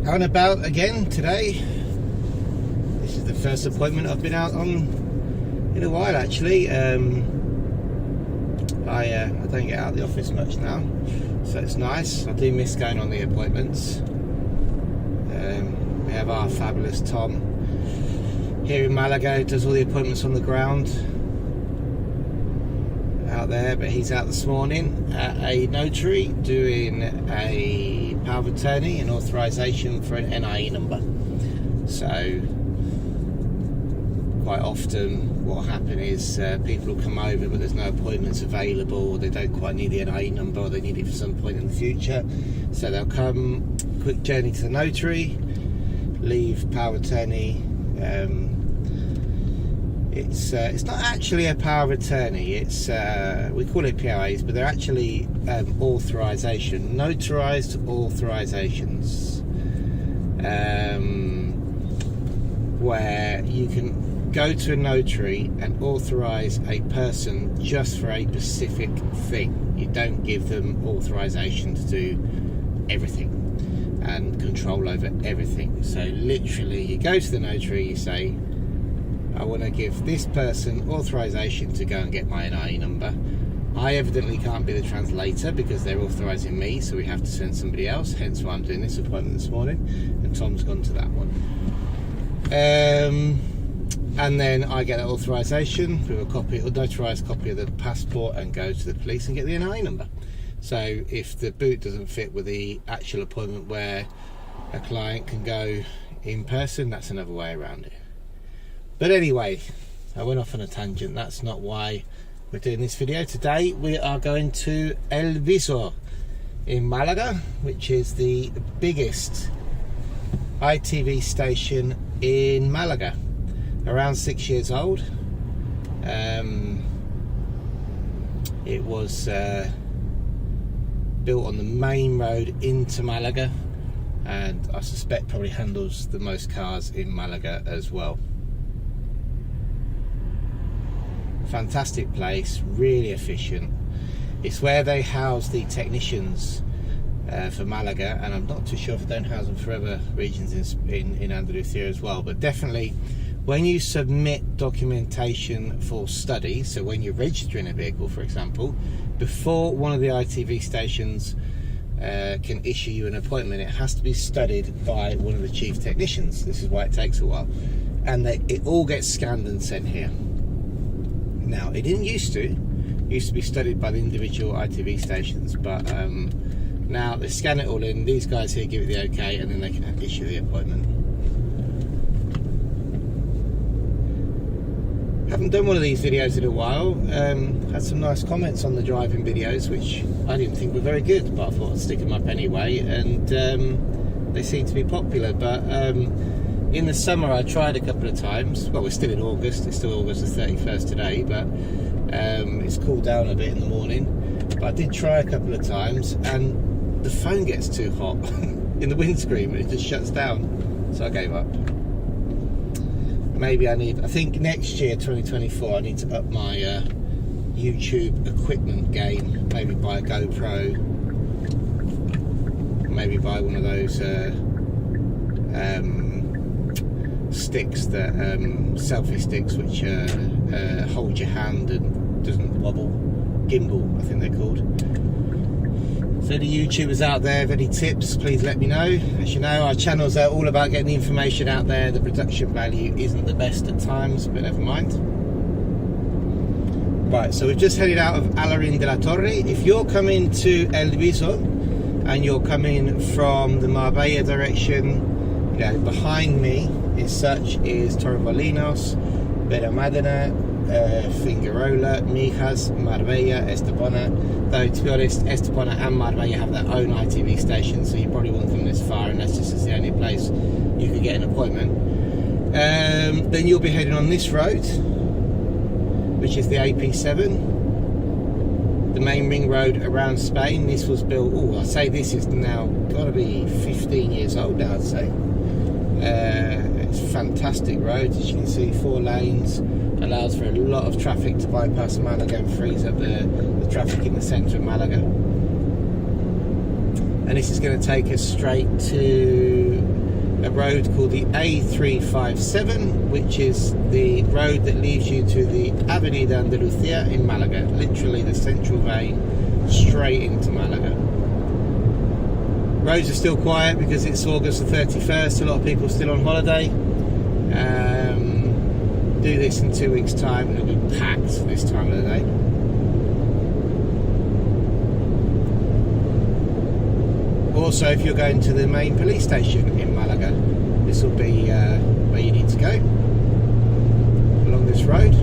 Out and about again today. This is the first appointment I've been out on in a while, actually. I don't get out of the office much now, so it's nice. I do miss going on the appointments. We have our fabulous Tom here in Malaga, who does all the appointments on the ground out there, but he's out this morning at a notary doing a power of attorney and authorization for an NIE number. So quite often what will happen is people will come over but there's no appointments available, or they don't quite need the NIE number, or they need it for some point in the future, so they'll come, quick journey to the notary, leave power of attorney. It's not actually a power of attorney, it's we call it POAs, but they're actually authorization, notarized authorizations, where you can go to a notary and authorize a person just for a specific thing. You don't give them authorization to do everything and control over everything. So literally you go to the notary, you say, I want to give this person authorization to go and get my NIE number. I evidently can't be the translator because they're authorizing me, so we have to send somebody else, hence why I'm doing this appointment this morning, and Tom's gone to that one. And then I get that authorization with a copy, a notarized copy of the passport, and go to the police and get the NIE number. So if the boot doesn't fit with the actual appointment where a client can go in person, that's another way around it. But anyway, I went off on a tangent. That's not why we're doing this video. Today we are going to El Viso in Malaga, which is the biggest ITV station in Malaga. Around 6 years old. It was built on the main road into Malaga, and I suspect probably handles the most cars in Malaga as well. Fantastic place, really efficient. It's where they house the technicians for Malaga, and I'm not too sure if they don't house them for other regions in Andalusia as well, but definitely when you submit documentation for study, so when you're registering a vehicle, for example, before one of the ITV stations can issue you an appointment, it has to be studied by one of the chief technicians. This is why it takes a while, and it all gets scanned and sent here. Now, it didn't used to. It used to be studied by the individual ITV stations, but now they scan it all in. These guys here give it the okay, and then they can issue the appointment. Haven't done one of these videos in a while. Had some nice comments on the driving videos, which I didn't think were very good, but I thought I'd stick them up anyway, and they seem to be popular. But in the summer I tried a couple of times. Well, we're still in August, it's still August the 31st today, but it's cooled down a bit in the morning. But I did try a couple of times, and the phone gets too hot in the windscreen, it just shuts down, so I gave up. Maybe I think next year, 2024, I need to up my YouTube equipment game. Maybe buy a GoPro, maybe buy one of those sticks, that selfie sticks, which hold your hand and doesn't wobble. Gimbal, I think they're called. So the YouTubers out there, have any tips, please let me know. As you know, our channels are all about getting the information out there. The production value isn't the best at times, but never mind. Right, so we've just headed out of Alarin de la Torre. If you're coming to El Viso and you're coming from the Marbella direction, behind me is Torremolinos, Benalmádena, Figuerola, Mijas, Marbella, Estepona. Though to be honest, Estepona and Marbella have their own ITV station, so you probably won't come this far unless this is the only place you could get an appointment. Then you'll be heading on this road, which is the AP7, the main ring road around Spain. This was built, I say this is now got to be 15 years old now, I'd say. It's a fantastic road, as you can see, 4 lanes, allows for a lot of traffic to bypass Malaga and frees up the traffic in the centre of Malaga. and this is going to take us straight to a road called the A357, which is the road that leads you to the Avenida Andalucía in Malaga, literally the central vein straight into Malaga. Roads are still quiet because it's August the 31st, a lot of people are still on holiday. Do this in 2 weeks' time and it'll be packed this time of the day. Also, if you're going to the main police station in Malaga, this will be where you need to go, along this road.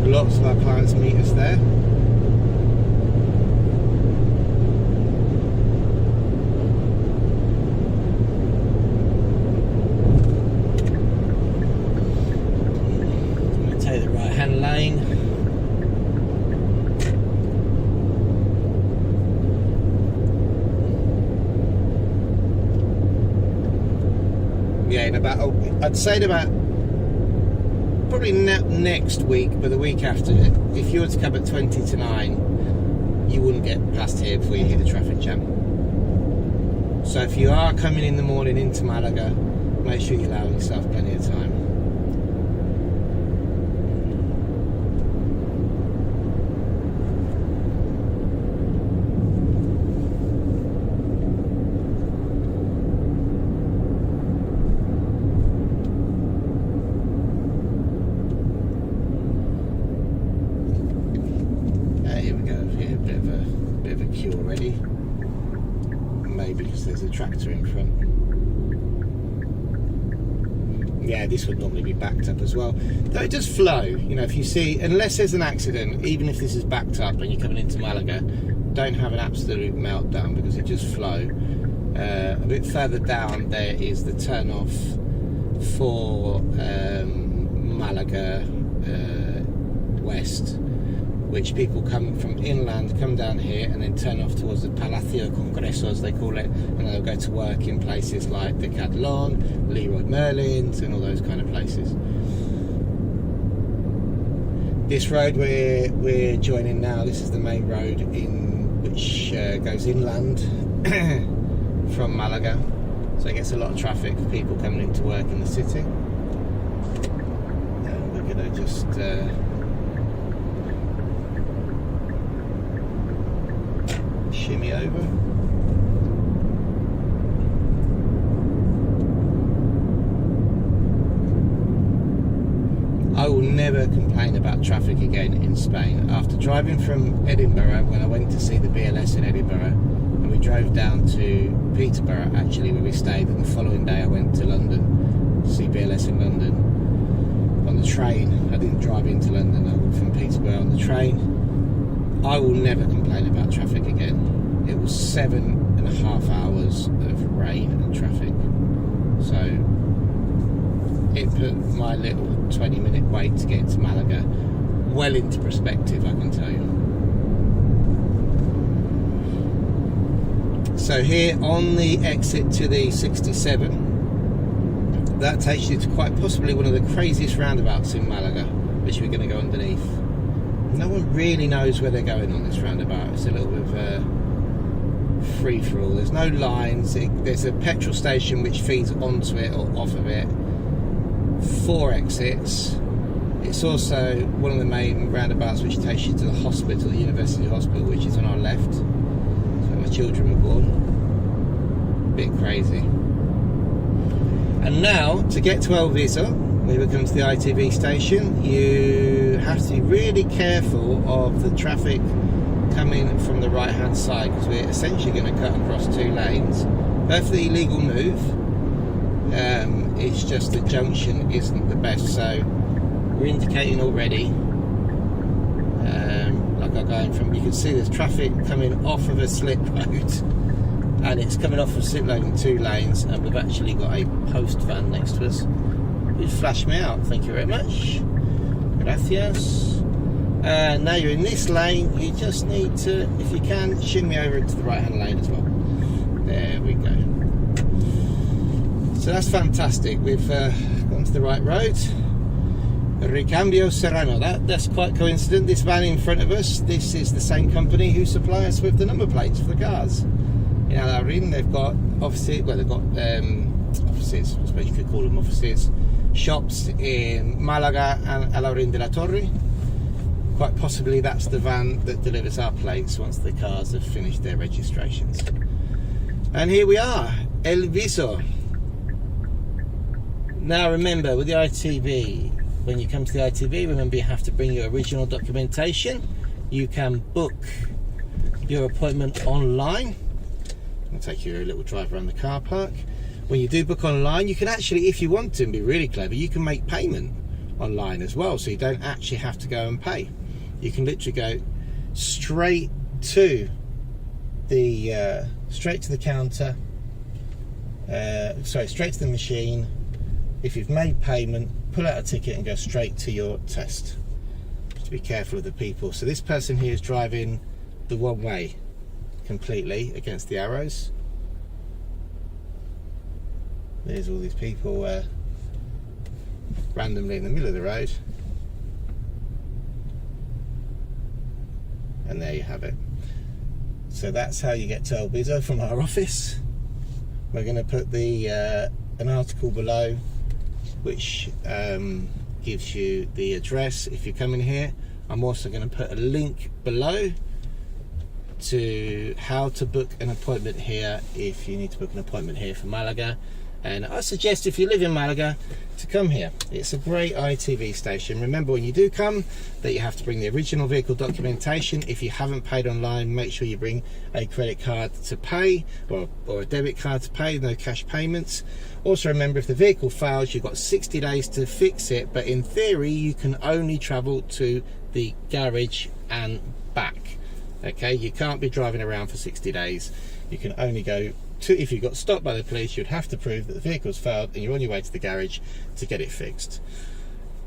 Lots of our clients meet us there. I'm going to take the right-hand lane. Yeah, in about, I'd say in about probably next week, but the week after, if you were to come at 20 to 9, you wouldn't get past here before you hit the traffic jam. So if you are coming in the morning into Malaga, make sure you allow yourself plenty of time. Queue already, maybe because there's a tractor in front. Yeah, this would normally be backed up as well, though it does flow. You know, if you see, unless there's an accident, even if this is backed up and you're coming into Malaga, don't have an absolute meltdown because it just flow. A bit further down there is the turn off for Malaga West, which people come from inland, come down here and then turn off towards the Palacio Congreso, as they call it, and they'll go to work in places like Decathlon, Leroy Merlin's and all those kind of places. This road we're joining now, this is the main road which goes inland from Malaga, so it gets a lot of traffic for people coming into work in the city. And we're going to just shimmy over. I will never complain about traffic again in Spain. After driving from Edinburgh, when I went to see the BLS in Edinburgh, and we drove down to Peterborough actually where we stayed, and the following day I went to London to see BLS in London on the train. I didn't drive into London, I went from Peterborough on the train. I will never complain about traffic again. It was 7.5 hours of rain and traffic, so it put my little 20-minute wait to get to Malaga well into perspective, I can tell you. So here on the exit to the 67, that takes you to quite possibly one of the craziest roundabouts in Malaga, which we're going to go underneath. No one really knows where they're going on this roundabout. It's a little bit of a free-for-all. There's no lines. There's a petrol station which feeds onto it or off of it. 4 exits. It's also one of the main roundabouts which takes you to the hospital, the University Hospital, which is on our left. So my children were born. Bit crazy. And now, to get to El Viso, when we come to the ITV station, you have to be really careful of the traffic coming from the right hand side, because we're essentially going to cut across 2 lanes. Perfectly legal move. It's just the junction isn't the best, so we're indicating already, like I'm going from, you can see there's traffic coming off of a slip road, and it's coming off of a slip road in 2 lanes, and we've actually got a post van next to us who flashed me out. Thank you very much. Gracias. Now you're in this lane, you just need to, if you can, shimmy over into the right hand lane as well. There we go. So that's fantastic. We've gone to the right road. Ricambio Serrano. That's quite coincident. This van in front of us, this is the same company who supply us with the number plates for the cars. In Alaurín, they've got offices, well, they've got offices, I suppose you could call them offices, shops in Malaga and Alaurín de la Torre. Quite possibly that's the van that delivers our plates once the cars have finished their registrations. And here we are, El Viso. Now remember, with the ITV, when you come to the ITV, remember you have to bring your original documentation. You can book your appointment online. I'll take you a little drive around the car park. When you do book online, you can actually, if you want to and be really clever, you can make payment online as well, so you don't actually have to go and pay. You can literally go straight to the counter, straight to the machine. If you've made payment, pull out a ticket and go straight to your test. Just be careful of the people. So this person here is driving the one way completely against the arrows. There's all these people randomly in the middle of the road. And there you have it. So that's how you get to El Viso from our office. We're going to put an article below which gives you the address if you're coming here. I'm also going to put a link below to how to book an appointment here if you need to book an appointment here for Malaga. And I suggest, if you live in Malaga, to come here. It's a great ITV station. Remember, when you do come, that you have to bring the original vehicle documentation. If you haven't paid online, make sure you bring a credit card to pay, or a debit card to pay, no cash payments. Also remember, if the vehicle fails, you've got 60 days to fix it, but in theory you can only travel to the garage and back. Okay, you can't be driving around for 60 days. You can only go to, if you got stopped by the police, you'd have to prove that the vehicle's failed and you're on your way to the garage to get it fixed.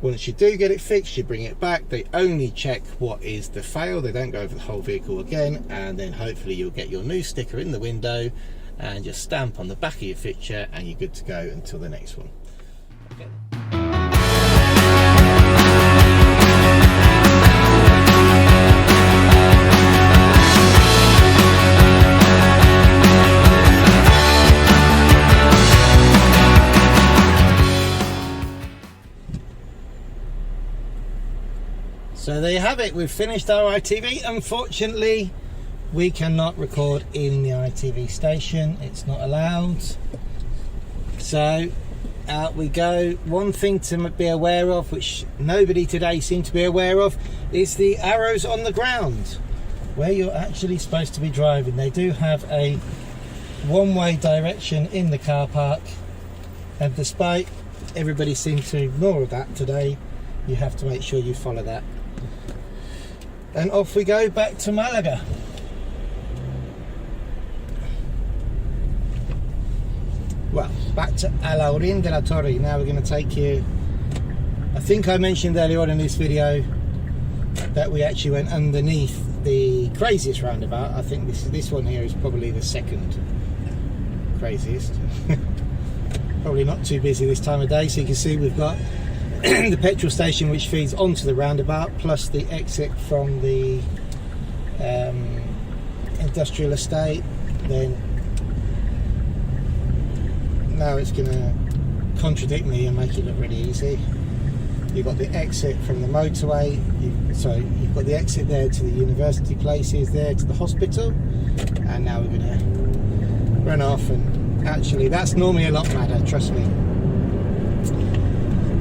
Once you do get it fixed, you bring it back. They only check what is the fail. They don't go over the whole vehicle again, and then hopefully you'll get your new sticker in the window and your stamp on the back of your fixture, and you're good to go until the next one. Okay. So there you have it, we've finished our ITV. Unfortunately, we cannot record in the ITV station, it's not allowed. So out we go. One thing to be aware of, which nobody today seemed to be aware of, is the arrows on the ground where you're actually supposed to be driving. They do have a one-way direction in the car park, and despite everybody seemed to ignore that today, you have to make sure you follow that. And off we go back to Malaga. Well, back to Alaurín de la Torre. Now we're going to take you, I think I mentioned earlier on in this video that we actually went underneath the craziest roundabout. I think this one here is probably the second craziest. Probably not too busy this time of day. So you can see we've got the petrol station which feeds onto the roundabout, plus the exit from the industrial estate. Then now it's going to contradict me and make it look really easy. You've got the exit from the motorway, you've got the exit there to the university places, there to the hospital, and now we're going to run off. And actually that's normally a lot madder, trust me.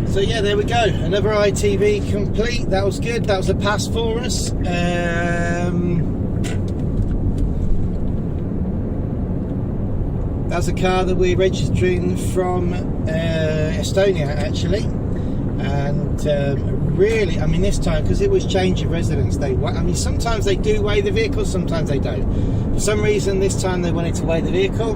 So yeah, there we go, another ITV complete. That was good, that was a pass for us. That's a car that we're registering from Estonia actually, and really, I mean this time, because it was change of residence, sometimes they do weigh the vehicle, sometimes they don't. For some reason this time they wanted to weigh the vehicle.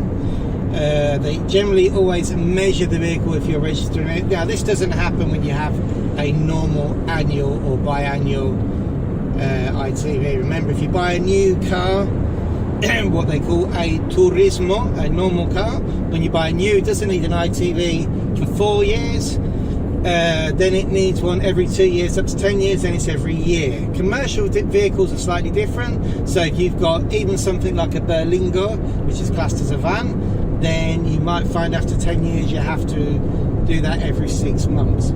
They generally always measure the vehicle if you're registering it. Now this doesn't happen when you have a normal annual or biannual ITV. Remember, if you buy a new car, what they call a turismo, a normal car, when you buy a new, it doesn't need an ITV for 4 years. then it needs one every 2 years, up to 10 years, then it's every year. Commercial vehicles are slightly different. So if you've got even something like a Berlingo, which is classed as a van, then you might find after 10 years you have to do that every 6 months.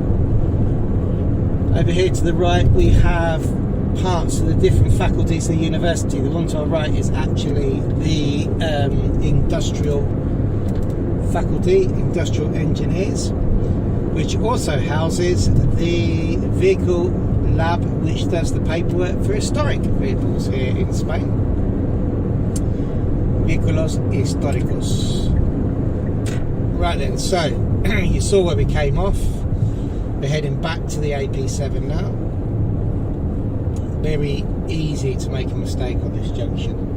Over here to the right we have parts of the different faculties of the university. The one to our right is actually the industrial faculty, industrial engineers, which also houses the vehicle lab which does the paperwork for historic vehicles here in Spain. Vehículos históricos. Right then, so you saw where we came off. We're heading back to the AP7 now. Very easy to make a mistake on this junction.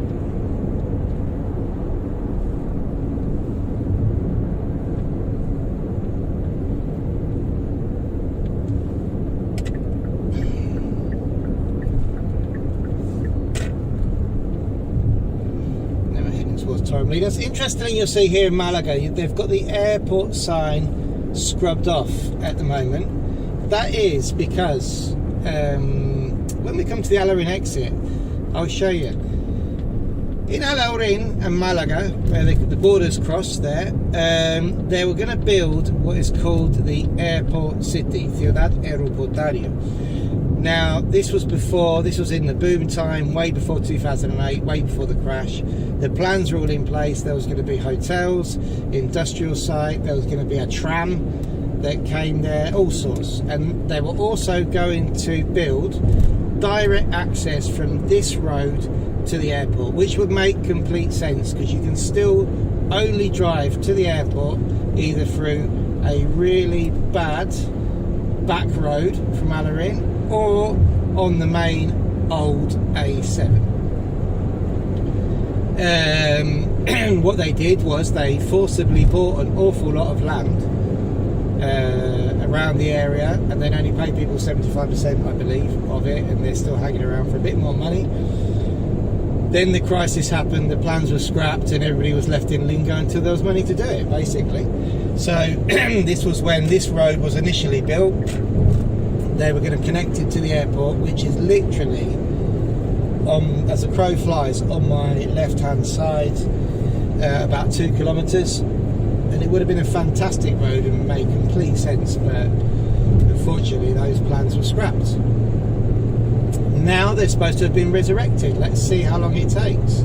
That's interesting. You'll see here in Malaga they've got the airport sign scrubbed off at the moment. That is because when we come to the Alarin exit, I'll show you. In Alarin and Malaga, where the borders cross there, they were going to build what is called the airport city, Ciudad Aeroportaria. Now, this was in the boom time, way before 2008, way before the crash. The plans were all in place. There was going to be hotels, industrial site, there was going to be a tram that came there, all sorts. And they were also going to build direct access from this road to the airport, which would make complete sense because you can still only drive to the airport either through a really bad back road from Alarin or on the main old A7. What they did was they forcibly bought an awful lot of land around the area and then only paid people 75%, I believe, of it, and they're still hanging around for a bit more money. Then the crisis happened, the plans were scrapped and everybody was left in limbo until there was money to do it, basically. So this was when this road was initially built. They were going to connect it to the airport, which is literally, as a crow flies, on my left hand side, about 2 kilometres, and it would have been a fantastic road and made complete sense, but unfortunately those plans were scrapped. Now they're supposed to have been resurrected. Let's see how long it takes.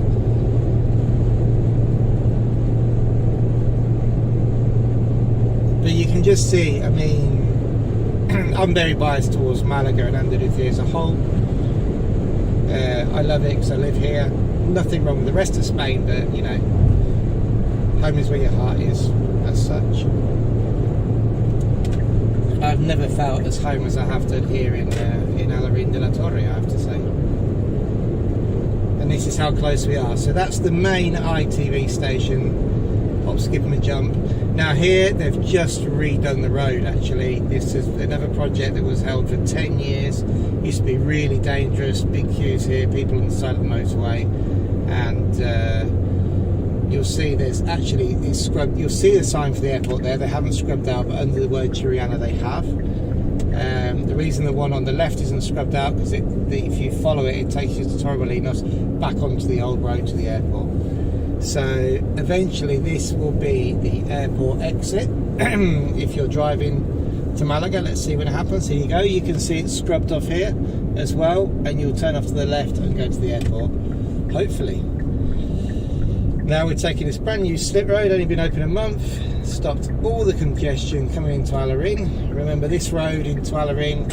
But you can just see, I mean, I'm very biased towards Malaga and Andalusia as a whole. I love it because I live here. Nothing wrong with the rest of Spain, but you know, home is where your heart is, as such. I've never felt as home as I have done here in Alarin de la Torre, I have to say. And this is how close we are. So that's the main ITV station. Hop, skip and a jump. Now here they've just redone the road. Actually, this is another project that was held for 10 years. Used to be really dangerous, big queues here, people on the side of the motorway, and you'll see there's actually, it's scrubbed. You'll see the sign for the airport there. They haven't scrubbed out, but under the word Chiriana they have. The reason the one on the left isn't scrubbed out because if you follow it, it takes you to Torremolinos back onto the old road to the airport. So eventually this will be the airport exit. If you're driving to Malaga, let's see when it happens. Here you go, you can see it's scrubbed off here as well, and you'll turn off to the left and go to the airport, hopefully. Now we're taking this brand new slip road, only been open a month, stopped all the congestion coming into Alarin. Remember, this road into Alarin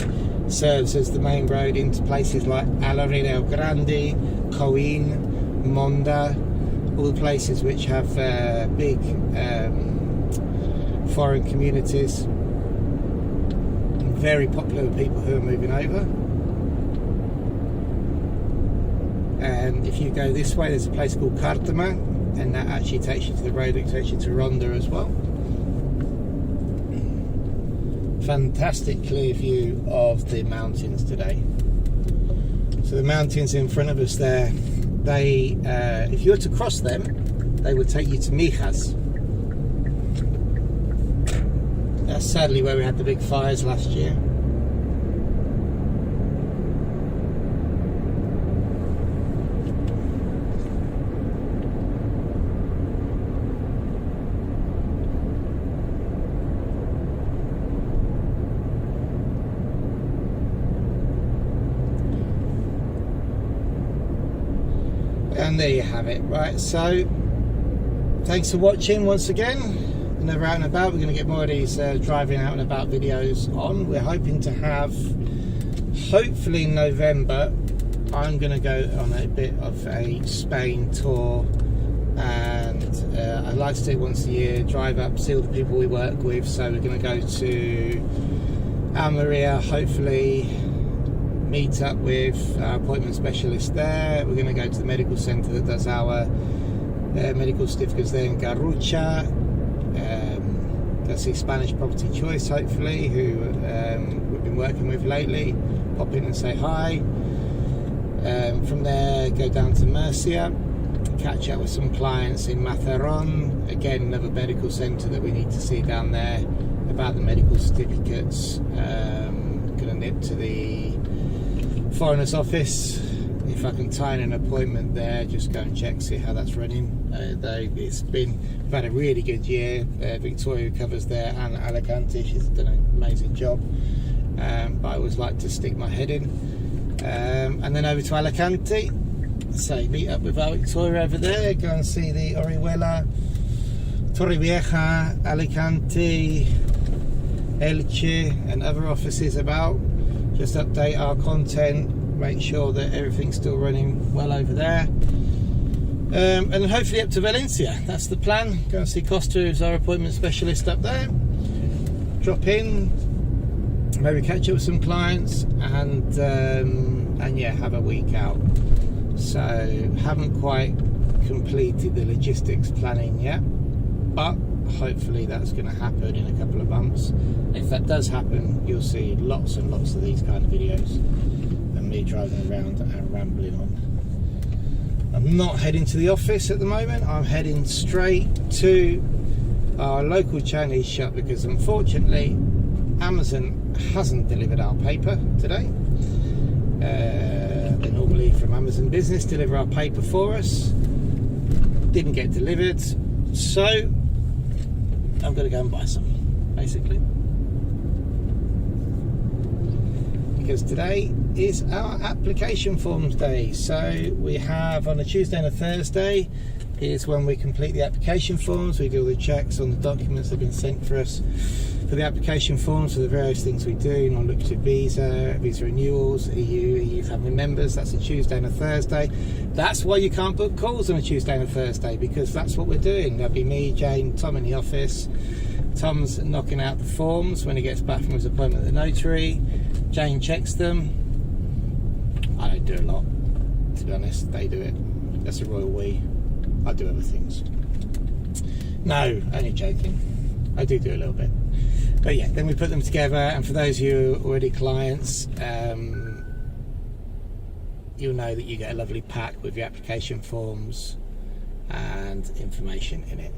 serves as the main road into places like Alarin el Grande, Coin, Monda, all the places which have big foreign communities, very popular with people who are moving over. And if you go this way, there's a place called Cártama, and that actually takes you to the road that takes you to Ronda as well. Fantastic clear view of the mountains today. So the mountains in front of us there, they, if you were to cross them, they would take you to Mijas. That's sadly where we had the big fires last year. And there you have it. Right, so thanks for watching once again. Another out and about. We're going to get more of these driving out and about videos on. We're hoping to have, hopefully in November, I'm going to go on a bit of a Spain tour, and I like to do it once a year, drive up, see all the people we work with. So we're going to go to Almeria, hopefully meet up with our appointment specialist there. We're going to go to the medical centre that does our medical certificates there in Garrucha. Go see Spanish Property Choice, hopefully, who we've been working with lately. Pop in and say hi. From there, go down to Murcia, catch up with some clients in Mazaron. Again, another medical centre that we need to see down there about the medical certificates. Going to nip to the foreigners office. If I can tie in an appointment there, just go and check, see how that's running. We've had a really good year. Victoria covers there, and Alicante, she's done an amazing job. But I always like to stick my head in. And then over to Alicante, so meet up with our Victoria over there, go and see the Orihuela, Torrevieja, Alicante, Elche and other offices about. Just update our content, make sure that everything's still running well over there, and then hopefully up to Valencia. That's the plan. Go and see Costa, who's our appointment specialist up there. Drop in, maybe catch up with some clients, and yeah, have a week out. So haven't quite completed the logistics planning yet, but hopefully that's going to happen in a couple of months. If that does happen, you'll see lots and lots of these kind of videos and me driving around and rambling on. I'm not heading to the office at the moment. I'm heading straight to our local Chinese shop because unfortunately Amazon hasn't delivered our paper today. They normally, from Amazon Business, deliver our paper for us. Didn't get delivered, so I'm going to go and buy some, basically, because today is our application forms day. So we have on a Tuesday and a Thursday is when we complete the application forms. We do all the checks on the documents that have been sent for us for the application forms for the various things we do. Look to visa renewals, EU family members. That's a Tuesday and a Thursday. That's why you can't book calls on a Tuesday and a Thursday, because that's what we're doing. There'll be me, Jane, Tom in the office. Tom's knocking out the forms when he gets back from his appointment at the notary. Jane checks them. I don't do a lot, to be honest. They do it. That's a royal we. I do other things. No, only joking. I do a little bit. But yeah, then we put them together, and for those of you who are already clients, you'll know that you get a lovely pack with your application forms and information in it.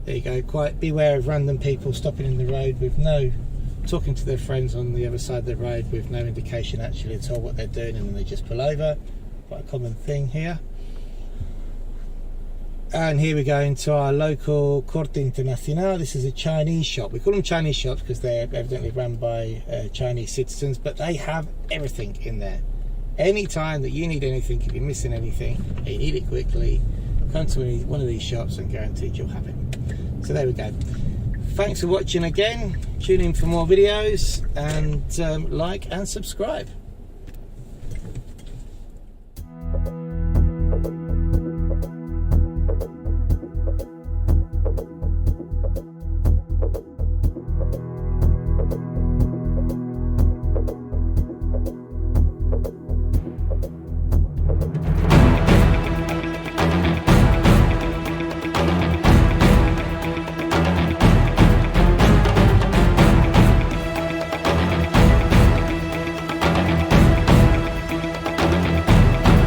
There you go. Quite beware of random people stopping in the road with talking to their friends on the other side of the road with no indication actually at all what they're doing, and then they just pull over. Quite a common thing here. And here we go into our local Corte Internacional. This is a Chinese shop. We call them Chinese shops because they're evidently run by Chinese citizens, but they have everything in there. Anytime that you need anything, if you're missing anything, and you need it quickly, come to one of these shops and guaranteed you'll have it. So there we go. Thanks for watching again. Tune in for more videos, and like and subscribe.